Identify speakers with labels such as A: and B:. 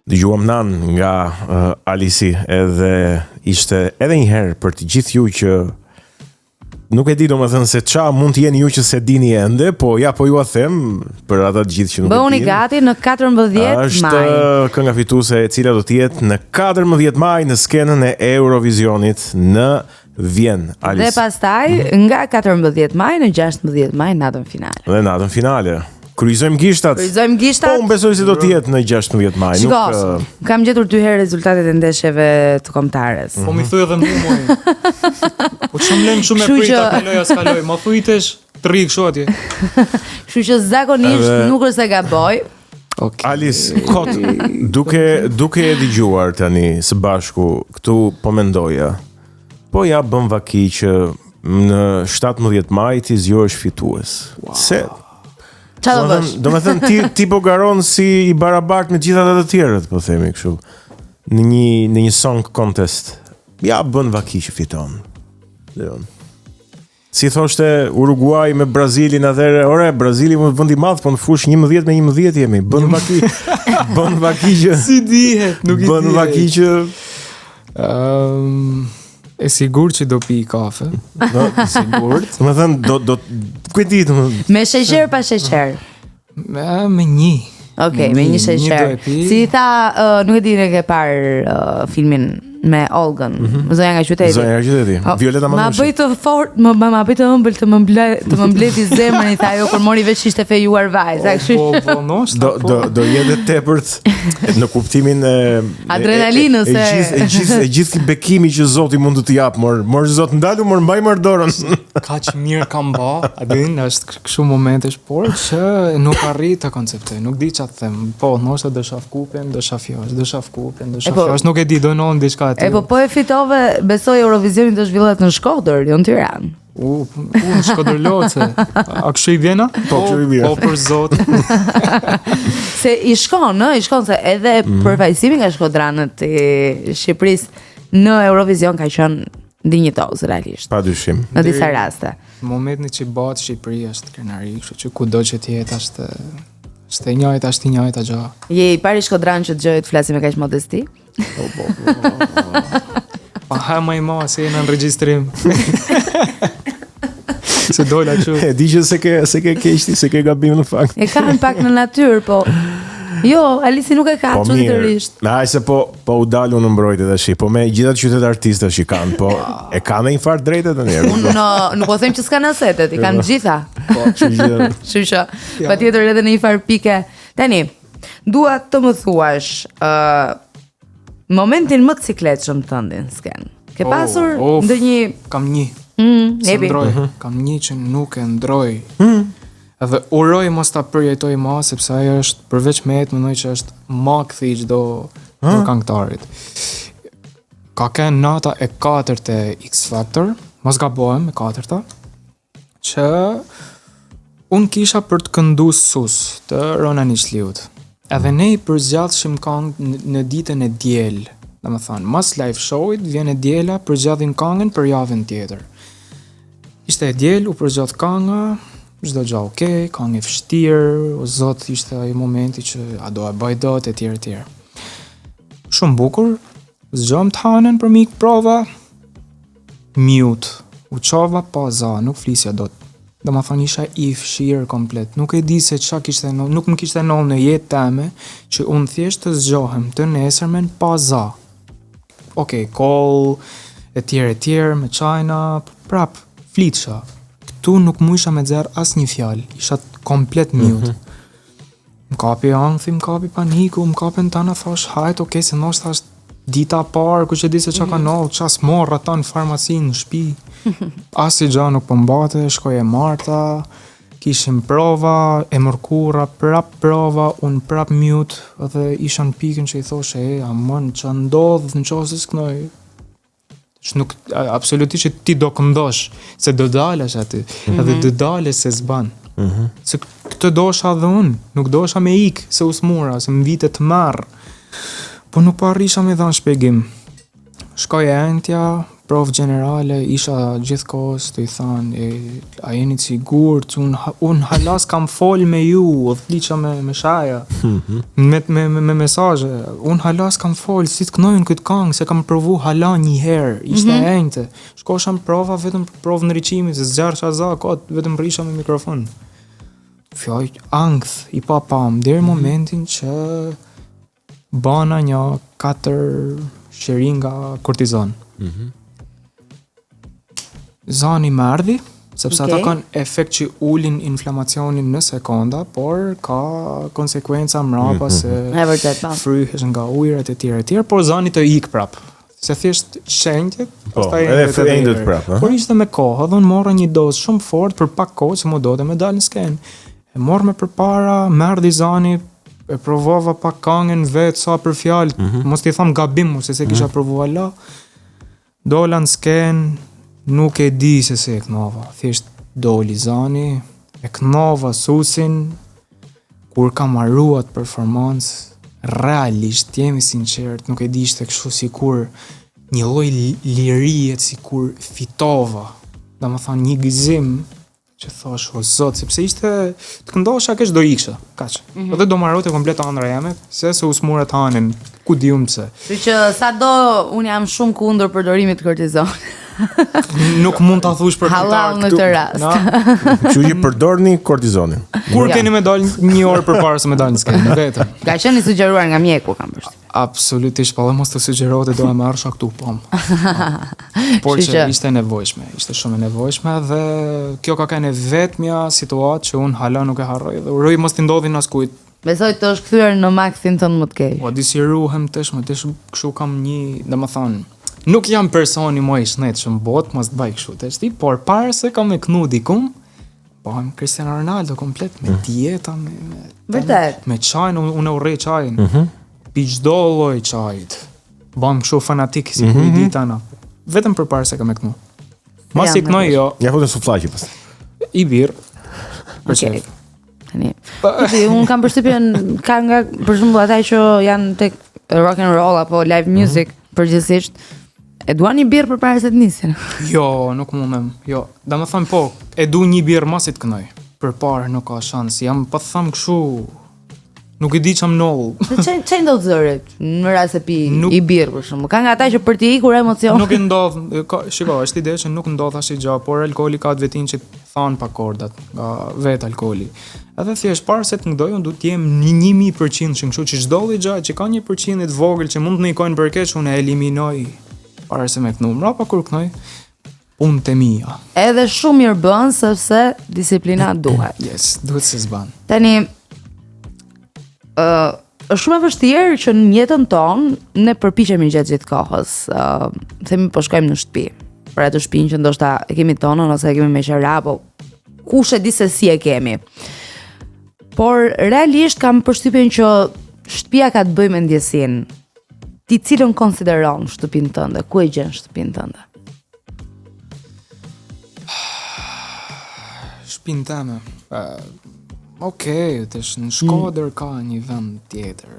A: Dëgjuam nan nga Alisi edhe ishte edhe një herë për të gjithë ju që nuk e di domethënë se ça mund të jeni ju që se dini ende, po ja po ju a them për ata të gjithë që nuk e
B: Bëuni gati në 14 maj.
A: Është kënga fituese e cila do të jetë në 14 maj në skenën e Eurovisionit në Vjen.
B: Dhe pastaj nga 14 maj në 16 maj natën finale.
A: Dhe natën finale. Kryqëzojmë gishtat. Po unë besoj se do të jetë në 16 maj.
B: Shiko, kam gjetur 2 herë rezultatet e ndeshjeve të kombëtares.
C: Po mi thuj edhe mua. Po çmë lëm shumë e prita kaloj as kaloj. Më thujtesh të rri kështu atje.
B: Kështu që zakonisht nuk është se gaboj.
A: Okay. Alice, duke e dëgjuar tani së bashku këtu po mendoja. Po ja bëm vaki që në 17 maj ti zgjohesh fitues.
B: Wow.
A: Se
B: çfarë do bësh?
A: Domethënë ti po garon si i barabart me gjithë ata të tjerët, po themi kështu. Në një song contest. Ja bën vaki që fiton. Leon. Si thoshte Uruguay me Brazilin atëherë, ore, Brazili më vend i madh, po në fush 11 me 11 jemi. Bën vaki. Bën vaki që
C: si dihet, nuk i di.
A: Bën vaki që
C: e sigur që do pi kafe. Sigurt.
A: Më thënë, do ku e di,
B: me sheqer pa sheqer?
C: Me një.
B: Okej, me një sheqer. Si tha, nuk e di ne ke parë filmin me Olgën, Zonja nga qyteti.
A: Zonja nga qyteti. Violeta Manushi.
B: Ma bëj të fort, ma bëj të ëmbël të më mbleti zemrën, i tha ajo kur mori veç ishte fejuar vajza, kështu.
C: Po, noshta.
A: Do jetë tepërt në kuptimin e
B: adrenalinës
A: e gjithë bekimi që Zoti mund të jap, mor Zot ndalu, mor mbaj më dorën.
C: Kaq mirë kam ba, a din, është kështu momentesh por që nuk arrit të konceptoj, nuk di çfarë them. Po, noshta do shaf kupen, do shaf josh, nuk e di, do non diçka.
B: E po e fitove, besoj Eurovisioni do zhvillohet në Shkodër, jo në Tiranë.
C: Në Shkodër Loce. A kështu i vjena?
A: Po,
C: po për Zot.
B: Se i shkon se edhe përfaqësimi nga shkodranët e Shqipërisë në Eurovision ka qenë dinjitoz realisht.
A: Padyshim.
B: Në disa raste.
C: Në momentin që bëhet Shqipëria është krenari, kështu që kudo që të jetë është e njëjta gjë. Je
B: i pari shkodran që dëgjoj të flasim me kaq modesti?
C: Pa ha më ma se në enregjistrim. Se dola kështu.
A: E di që se ke keqti, se ke gabim në fakt.
B: E ka në pak në natyrë, po jo, Alisi nuk e ka çuditërisht.
A: Ai se po u dalu në mbrojtje tash, po me gjithë ato qytet artistë që kanë, po e kanë një fart drejtë tani.
B: Unë nuk po them që s'kan asetet, i kanë gjitha.
A: Po,
B: kështu që patjetër edhe në një far pike. Tani, dua të më thuash momentin më të cikletshëm tënd në sken. Ke pasur ndonjë?
C: Kam një. Kam një që nuk e ndroj. Edhe uroj mos ta përjetoj ma, sepse ajo është përveç me jetë mendoj që është ma kthi çdo këngëtarit. Ka qenë nata e 4 e X Factor, mos gabohem, e 4-ta, që unë kisha për të kënduar sus të Rona Niçliut. Edhe ne i përzgjatshim këngë në ditën e diel. Domethënë, mas live show-it vjen e diela, përzgjathin këngën për javën tjetër. Ishte e diel, u përzgjat kënga, çdo gjë okay, këngë e vështirë, o zot, ishte ai momenti që a do e bëj dot etj. Shumë bukur, zgjom të hanën për mik prova, mute, u çova pa za, nuk flisja dot. Domethënë isha i fshirë komplet, nuk e di se çka kishte, nuk më kishte ndodhur në jetë time që unë thjesht të zgjohem të nesërmen pa za. Okej, call etj me China, prap flitsha. Tu nuk mu isha me zerë as një fjallë, isha komplet mute. Më kapi angthi, më kapi paniku, më kapi në tana, thash, hajt, okej, se nështë ashtë dita parë, ku që di se që ka nëllë, që asë morë ata në farmacinë, në shpi. Asi gja nuk pëmbate, shkoj e Marta, kishim prova, e mërkura, prap prova, unë prap mute, dhe isha në pikën që i thoshe, amon, që ndodhë, në qosë s'knoj, nuk absolutisht ti do këndosh se do dalesh aty edhe do dalesh se s'ban se këtë dosha dhe unë nuk dosha me ik se usmura se më vite të marr po nuk po arrisha me dhanë shpjegim shkoj e entja provë generale, isha gjithkohës të I thanë, a jeni sigurt, unë halas kam fol me ju, o thliqa me shaja, me mesazhe, unë halas kam fol, si të knojnë këtë këngë, se kam provu hala një herë, ishte enjte, shkosha në prova vetëm për provë në riqimi, se zgjarë shaza, kot, vetëm risha me mikrofon. Fjoj, angth, I papam, deri momentin që bana një 4 sheringa kortizon. Zani më ardhi, sepse ata kanë efekt që ulin inflamacionin në sekonda, por ka konsekuenca mrapa se fryhesh nga ujërat e tjera, por zani të ik prap. Se thjesht shenjtë, pastaj
A: edhe endet prap.
C: Por ishte me kohë, dhe unë morra një dozë shumë fort për pak kohë që më donte me dalë në skenë. E morë me përpara, më ardhi zani, e provova pak këngën vetë sa për fjalë, mos t'i tham gabim mu se kisha provuar la. Dola në skenë, nuk e di se e knova, thjesht doli zani, e knova susin, kur kam marruat performancë, realisht, jemi sinqert, nuk e di ishte kështu sikur një lloj lirie, sikur fitova, dhe më thanë një gëzim, që thash o zot, sepse ishte të këndosha kesh do iksha, kaq. Edhe do marrote komplet ëndra jame, se u smuret hanin, ku di se.
B: Kështu që sado unë jam shumë kundër përdorimit të kortizon.
C: Nuk mund ta thush për
B: halal në të rast.
A: Kështu që përdorni kortizonin.
C: Kur keni me dal një orë përpara se me dal në skenë, vetëm.
B: Ka qenë I sugjeruar nga mjeku kam përshtypjen.
C: Absolutisht, po mos të sugjerohet do e marrësha këtu pom. Por që ishte nevojshme, ishte shumë e nevojshme dhe kjo ka qenë vetmja situatë që unë hala nuk e harroj dhe uroj mos t'i ndodhin askujt.
B: Besoj të është kthyer në maksin tënd më të keq.
C: Po disi ruhem tash, kështu kam një, domethënë, nuk jam personi më I shnetshëm botë, mos të bëj kështu tash ti, por para se kam me knu dikum, po Cristiano Ronaldo komplet me dieta,
B: vërtet.
C: Me çajin, unë urrej çajin. Pi çdo lloj çajit. Bam kështu fanatik si kur I ditana. Vetëm përpara se kam e knu. Mas I knoj jo.
A: Ja futën sufllaqi pas.
C: I birr.
B: Okej. Tani. Unë kam përshtypjen ka nga për shembull ata që janë tek rock and roll apo live music përgjithsisht e duan një birr përpara se të nisin.
C: Jo, nuk mundem. Jo. Domethënë po, e du një birr mos I të knoj. Përpara nuk ka shans. Jam pa them kështu. Nuk I di çam noll.
B: Çe ndodh zërit në rast se pi I birr për shembull. Ka nga ata që për të ikur emocion.
C: Nuk e ndodh. Shiko, është ide që nuk ndodh asnjë gjë, por alkooli ka vetin që thon pa kordat, nga vet alkooli. Edhe thjesht para se të ngdoj, unë duhet të jem në 1000% që kështu që çdo lloj gjë që ka 1% të vogël që mund të nikojnë për keq, unë e eliminoj para se me knu. Mrapa kur knoj, punët e mia.
B: Edhe shumë mirë bën sepse disiplina duhet.
C: Yes, duhet se s'ban.
B: Tani është shumë e vështirë që në jetën tonë ne përpiqemi gjatë gjithë kohës. Themi po shkojmë në shtëpi. Për atë shtëpinë që ndoshta e kemi tonën ose e kemi me qera apo kush e di se si e kemi. Por realisht kam përshtypjen që shtëpia ka të bëjë me ndjesinë. Ti cilën konsideron shtëpinë tënde? Ku e gjen shtëpinë tënde?
C: Shtëpinë tëme. Okej, tash në Shkodër ka një vend tjetër.